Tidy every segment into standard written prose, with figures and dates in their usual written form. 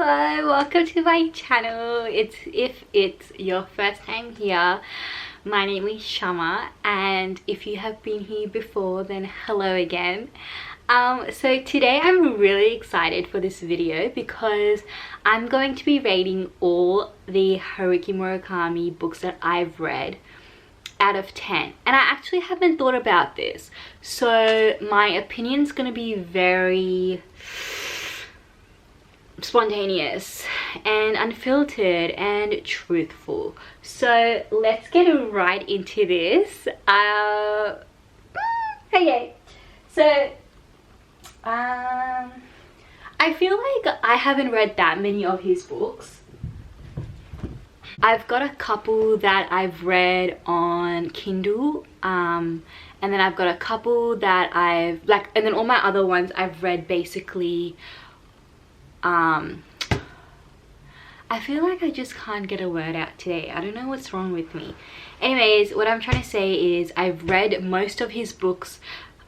Hello, welcome to my channel. If it's your first time here, my name is Shama, and if you have been here before, then hello again. So today I'm really excited for this video because I'm going to be rating all the Haruki Murakami books that I've read out of 10, and I actually haven't thought about this, so my opinion's gonna be very spontaneous and unfiltered and truthful. So let's get right into this. Okay, so I feel like I haven't read that many of his books. I've got a couple that I've read on Kindle, and then I've got a couple that and then all my other ones I've read basically. I feel like I just can't get a word out today. I don't know what's wrong with me. Anyways, what I'm trying to say is I've read most of his books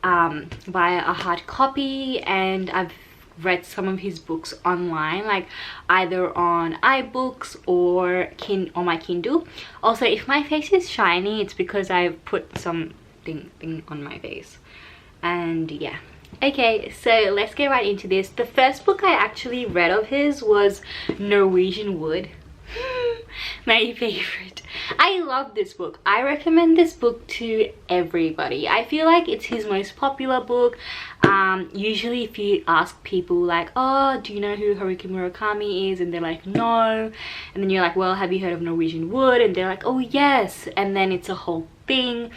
via a hard copy, and I've read some of his books online, like either on iBooks or on my Kindle. Also, if my face is shiny, it's because I've put some thing on my face. And yeah. Okay, so let's get right into this. The first book I actually read of his was Norwegian Wood. My favorite. I love this book. I recommend this book to everybody. I feel like it's his most popular book. Usually if you ask people like, oh, do you know who Haruki Murakami is? And they're like, no. And then you're like, well, have you heard of Norwegian Wood? And they're like, oh yes. And then it's a whole thing.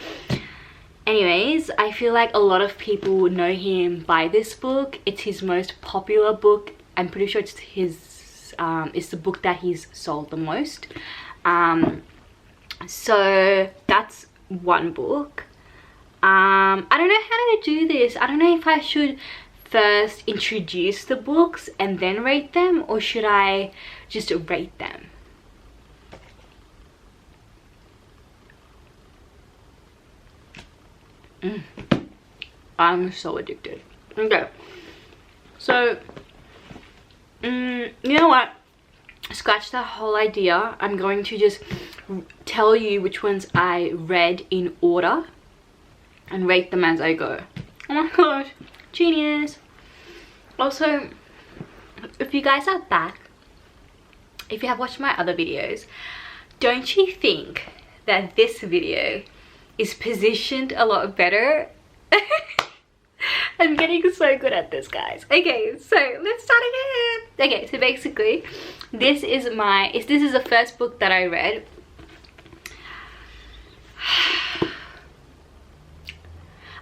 Anyways, I feel like a lot of people know him by this book. It's his most popular book. I'm pretty sure it's it's the book that he's sold the most. So that's one book. I don't know how to do this. I don't know if I should first introduce the books and then rate them, or should I just rate them? I'm so addicted. Okay, so you know what, scratch that whole idea. I'm going to just tell you which ones I read in order and rate them as I go. Oh my gosh, genius. Also, if you guys are back, if you have watched my other videos, don't you think that this video is positioned a lot better? I'm getting so good at this, guys. Okay, so let's start again. Okay, so basically this is the first book that I read.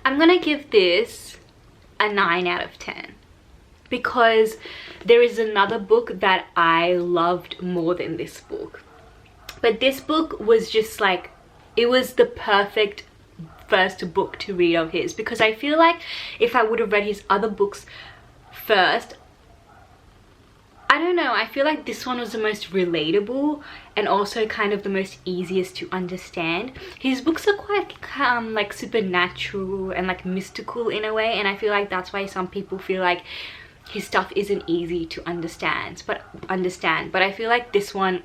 I'm gonna give this a 9 out of 10 because there is another book that I loved more than this book, but this book was just like, it was the perfect first book to read of his, because I feel like if I would have read his other books first, I don't know, I feel like this one was the most relatable and also kind of the most easiest to understand. His books are quite like supernatural and like mystical in a way, and I feel like that's why some people feel like his stuff isn't easy to understand, but I feel like this one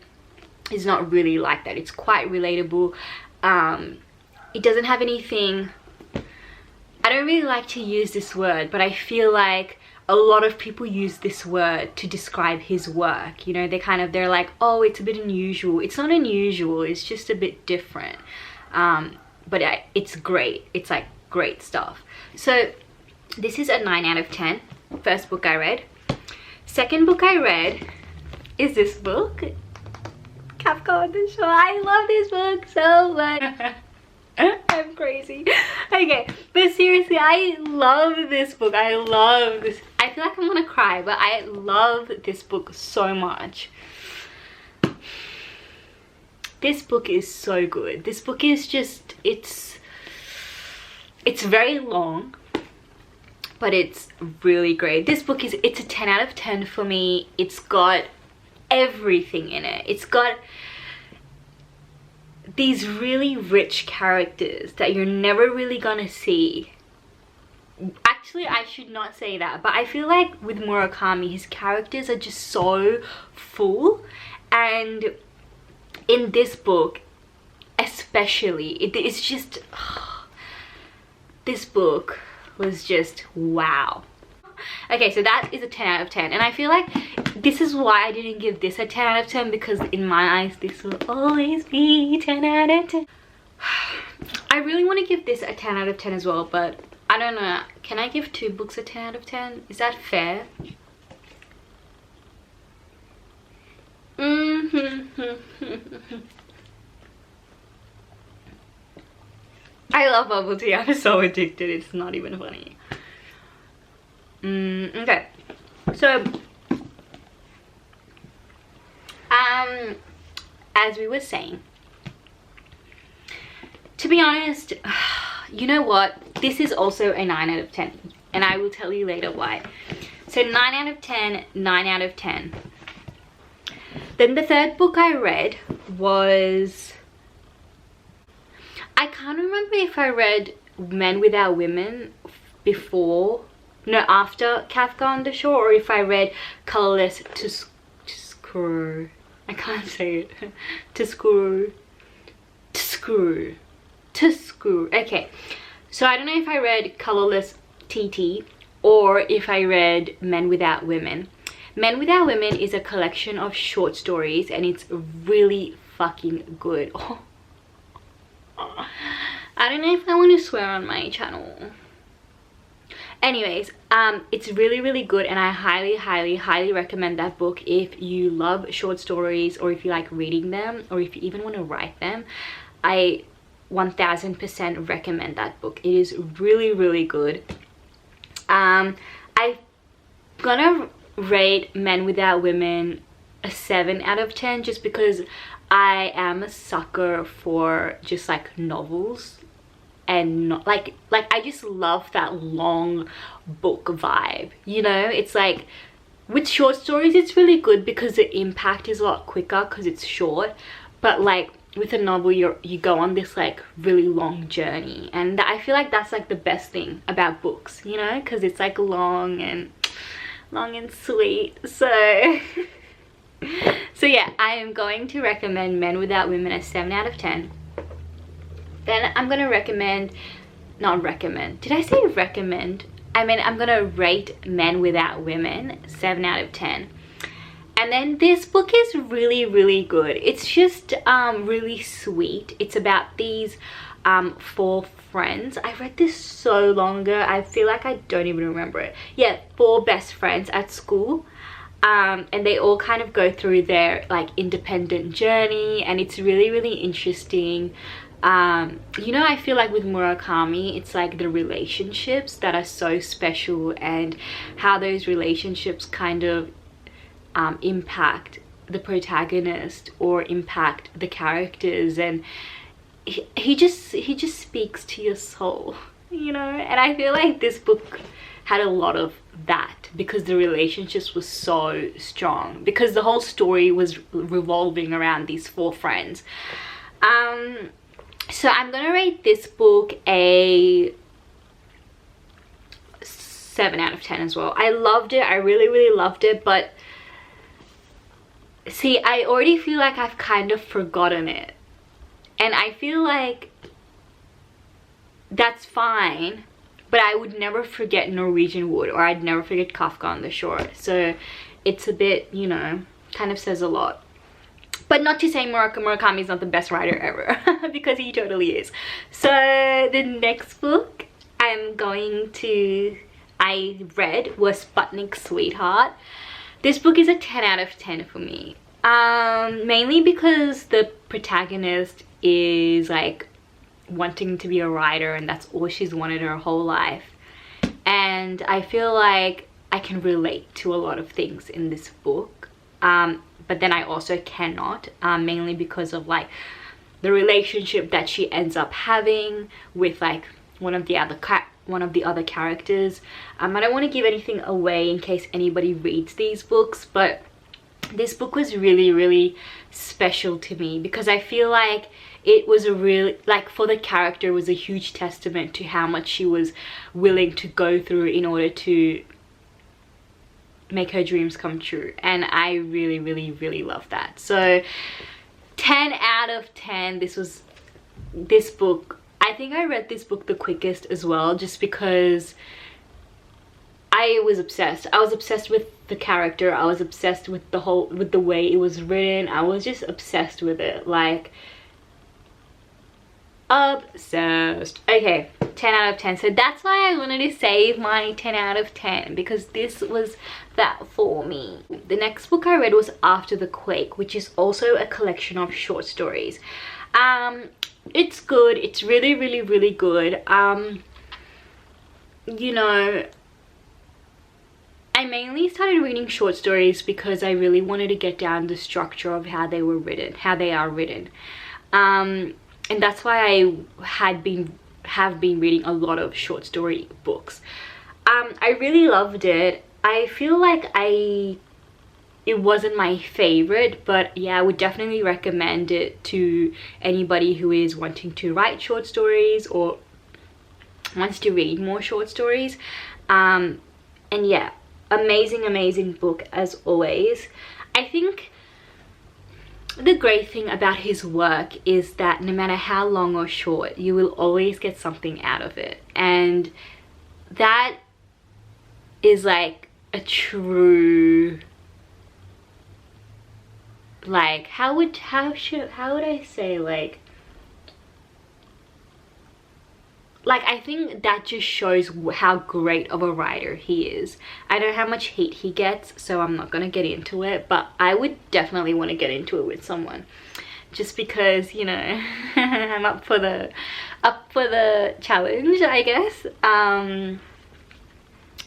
is not really like that. It's quite relatable. It doesn't have anything, I don't really like to use this word, but I feel like a lot of people use this word to describe his work. You know, they're like, oh, it's a bit unusual. It's not unusual, it's just a bit different. But it's great. It's like great stuff. So this is a 9 out of 10. First book I read. Second book I read is this book, Kafka on the Shore. I love this book so much. I'm crazy. Okay, but seriously, I love this book. I love this. I feel like I'm gonna cry, but I love this book so much. This book is so good. This book is just, it's very long, but it's really great. This book it's a 10 out of 10 for me. It's got everything in it. It's got these really rich characters that you're never really gonna see. actually I should not say that, but I feel like with Murakami, his characters are just so full, and in this book especially, it's just this book was just wow. Okay, so that is a 10 out of 10, and I feel like this is why I didn't give this a 10 out of 10, because in my eyes this will always be 10 out of 10. I really want to give this a 10 out of 10 as well, but I don't know, can I give 2 books a 10 out of 10? Is that fair? I love bubble tea. I'm so addicted, it's not even funny. Okay, so as we were saying, to be honest, you know what, this is also a 9 out of 10, and I will tell you later why. So 9 out of 10, 9 out of 10. Then the third book I read was, I can't remember if I read Men Without Women before, no, after Kafka on the Shore, or if I read Colorless Tuskuru. I can't say it. Tuskuru. Okay, so I don't know if I read Colorless TT or if I read Men Without Women. Men Without Women is a collection of short stories, and it's really fucking good. Oh. I don't know if I want to swear on my channel. Anyways, it's really good, and I highly recommend that book if you love short stories, or if you like reading them, or if you even want to write them. I 1000% recommend that book. It is really good. I'm gonna rate Men Without Women a 7 out of 10, just because I am a sucker for just like novels, and not like I just love that long book vibe, you know. It's like with short stories it's really good because the impact is a lot quicker because it's short, but like with a novel you go on this like really long journey, and I feel like that's like the best thing about books, you know, because it's like long and sweet. So so yeah, I am going to recommend Men Without Women a 7 out of 10. Then I'm gonna recommend, not recommend, did I say recommend? I mean, I'm gonna rate Men Without Women 7 out of 10. And then this book is really good. It's just really sweet. It's about these 4 friends. I read this so long ago, I feel like I don't even remember it. Yeah, 4 best friends at school. And they all kind of go through their like independent journey, and it's really interesting. You know, I feel like with Murakami, it's like the relationships that are so special, and how those relationships kind of impact the protagonist or impact the characters, and he just speaks to your soul, you know. And I feel like this book had a lot of that because the relationships were so strong, because the whole story was revolving around these 4 friends. So I'm gonna rate this book a 7 out of 10 as well. I loved it. I really loved it, but see, I already feel like I've kind of forgotten it, and I feel like that's fine, but I would never forget Norwegian Wood, or I'd never forget Kafka on the Shore. So it's a bit, you know, kind of says a lot. But not to say Murakami is not the best writer ever, because he totally is. So the next book I read was Sputnik Sweetheart. This book is a 10 out of 10 for me. Mainly because the protagonist is like wanting to be a writer, and that's all she's wanted her whole life. And I feel like I can relate to a lot of things in this book. But then I also cannot, mainly because of like the relationship that she ends up having with like one of the other characters. I don't want to give anything away in case anybody reads these books, but this book was really special to me because I feel like it was a really, like, for the character, it was a huge testament to how much she was willing to go through in order to make her dreams come true. And I really, really, really love that. So 10 out of 10. This book, I think I read this book the quickest as well, just because I was obsessed. I was obsessed with the character. I was obsessed with the way it was written. I was just obsessed with it, like obsessed. Okay, 10 out of 10. So that's why I wanted to save my 10 out of 10, because this was that for me. The next book I read was After the Quake, which is also a collection of short stories. It's good. It's really, really, really good. You know, I mainly started reading short stories because I really wanted to get down the structure of how they were written, how they are written. And that's why I have been reading a lot of short story books. I really loved it. I feel like it wasn't my favorite, but yeah, I would definitely recommend it to anybody who is wanting to write short stories or wants to read more short stories. And yeah, amazing book as always. I think the great thing about his work is that no matter how long or short, you will always get something out of it, and that is like a true, like, how would I say, like I think that just shows how great of a writer he is. I know how much hate he gets, so I'm not gonna get into it, but I would definitely want to get into it with someone, just because, you know, I'm up for the challenge, I guess.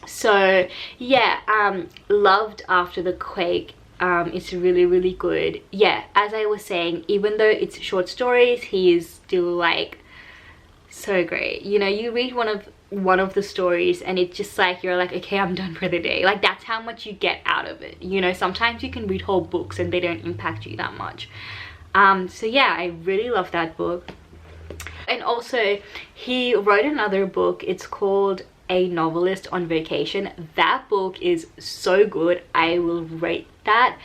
So yeah, loved After the Quake. It's really, really good. Yeah, as I was saying, even though it's short stories, he is still like so great. You know, you read one of the stories and it's just like, you're like, okay, I'm done for the day. Like, that's how much you get out of it. You know, sometimes you can read whole books and they don't impact you that much. So yeah, I really love that book. And also, he wrote another book. It's called A Novelist on Vacation. That book is so good. I will rate that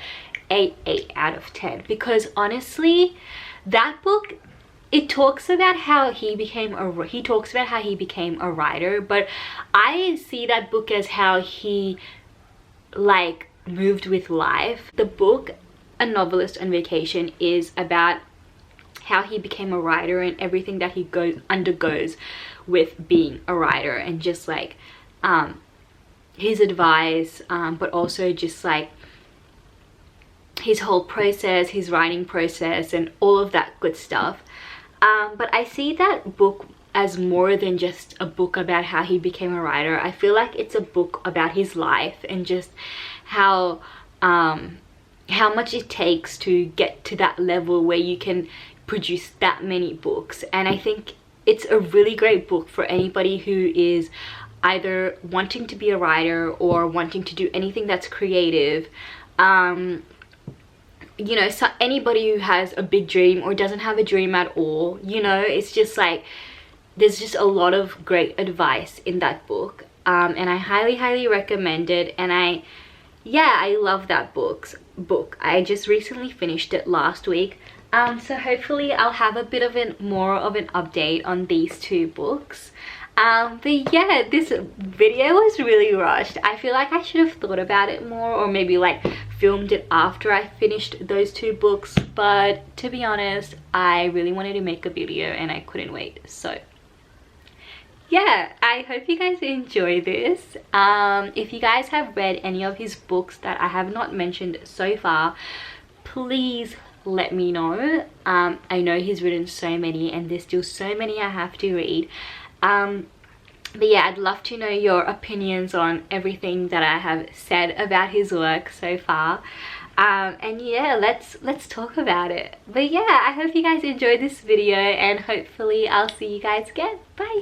a 8 out of 10, because honestly, that book, it talks about how he became a writer, but I see that book as how he like moved with life. The book A Novelist on Vacation is about how he became a writer and everything that he undergoes with being a writer, and just like his advice, but also just like his whole process, his writing process, and all of that good stuff. But I see that book as more than just a book about how he became a writer. I feel like it's a book about his life and just how much it takes to get to that level where you can produce that many books. And I think it's a really great book for anybody who is either wanting to be a writer or wanting to do anything that's creative. You know, so anybody who has a big dream or doesn't have a dream at all, you know, it's just like, there's just a lot of great advice in that book. And I highly recommend it. And I love that book. I just recently finished it last week. So hopefully I'll have a bit of more of an update on these two books. But yeah, this video was really rushed. I feel like I should have thought about it more, or maybe like filmed it after I finished those two books, but to be honest, I really wanted to make a video and I couldn't wait. So yeah, I hope you guys enjoy this. If you guys have read any of his books that I have not mentioned so far, please let me know. I know he's written so many and there's still so many I have to read. But yeah, I'd love to know your opinions on everything that I have said about his work so far. And yeah, let's talk about it. But yeah, I hope you guys enjoyed this video, and hopefully I'll see you guys again. Bye.